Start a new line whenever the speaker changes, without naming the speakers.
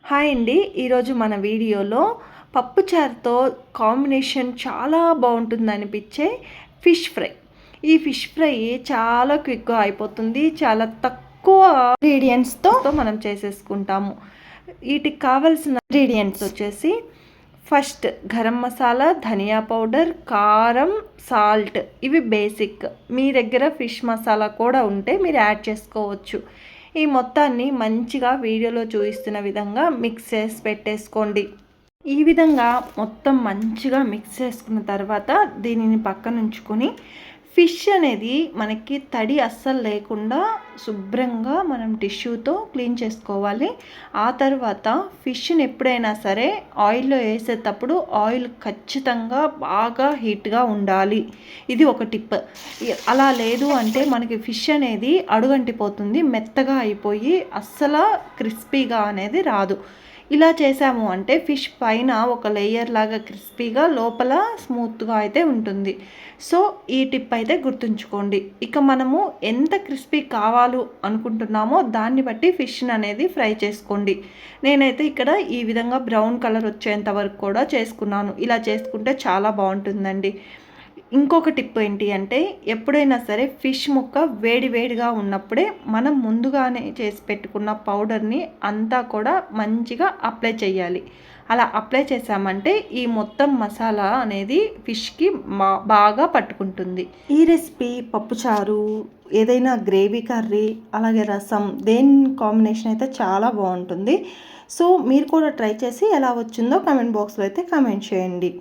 Hi అండి. ఈరోజు మన వీడియోలో పప్పుచారుతో కాంబినేషన్ చాలా బాగుంటుందనిపించే ఫిష్ ఫ్రై. ఈ ఫిష్ ఫ్రై చాలా క్విక్గా అయిపోతుంది. చాలా తక్కువ ఇంగ్రీడియంట్స్తో మనం చేసేసుకుంటాము. వీటికి కావాల్సిన ఇంగ్రీడియంట్స్ వచ్చేసి ఫస్ట్ గరం మసాలా, ధనియా పౌడర్, కారం, సాల్ట్. ఇవి బేసిక్. మీ దగ్గర ఫిష్ మసాలా కూడా ఉంటే మీరు యాడ్ చేసుకోవచ్చు. ఈ మొత్తాన్ని మంచిగా వీడియోలో చూపిస్తున్న విధంగా మిక్స్ చేసి పెట్టేసుకోండి. ఈ విధంగా మొత్తం మంచిగా మిక్స్ చేసుకున్న తర్వాత దీనిని పక్కన ఉంచుకొని ఫిష్ అనేది మనకి తడి అస్సలు లేకుండా శుభ్రంగా మనం టిష్యూతో క్లీన్ చేసుకోవాలి. ఆ తర్వాత ఫిష్ని ఎప్పుడైనా సరే ఆయిల్లో వేసేటప్పుడు ఆయిల్ ఖచ్చితంగా బాగా హీట్గా ఉండాలి. ఇది ఒక టిప్. అలా లేదు అంటే మనకి ఫిష్ అనేది అడుగంటిపోతుంది, మెత్తగా అయిపోయి అస్సలు క్రిస్పీగా అనేది రాదు. ఇలా చేసాము అంటే ఫిష్ పైన ఒక లేయర్ లాగా క్రిస్పీగా, లోపల స్మూత్గా అయితే ఉంటుంది. సో ఈ టిప్ అయితే గుర్తుంచుకోండి. ఇక మనము ఎంత క్రిస్పీ కావాలో అనుకుంటున్నామో దాన్ని బట్టి ఫిష్ని అనేది ఫ్రై చేసుకోండి. నేనైతే ఇక్కడ ఈ విధంగా బ్రౌన్ కలర్ వచ్చేంత వరకు కూడా చేసుకున్నాను. ఇలా చేసుకుంటే చాలా బాగుంటుందండి. ఇంకొక టిప్ ఏంటి అంటే ఎప్పుడైనా సరే ఫిష్ ముక్క వేడిగా ఉన్నప్పుడే మనం ముందుగానే చేసి పెట్టుకున్న పౌడర్ని అంతా కూడా మంచిగా అప్లై చేయాలి. అలా అప్లై చేసామంటే ఈ మొత్తం మసాలా అనేది ఫిష్కి బాగా పట్టుకుంటుంది. ఈ రెసిపీ పప్పుచారు, ఏదైనా గ్రేవీ కర్రీ, అలాగే రసం, దేని కాంబినేషన్ అయితే చాలా బాగుంటుంది. సో మీరు కూడా ట్రై చేసి ఎలా వచ్చిందో కామెంట్ బాక్స్లో అయితే కామెంట్ చేయండి.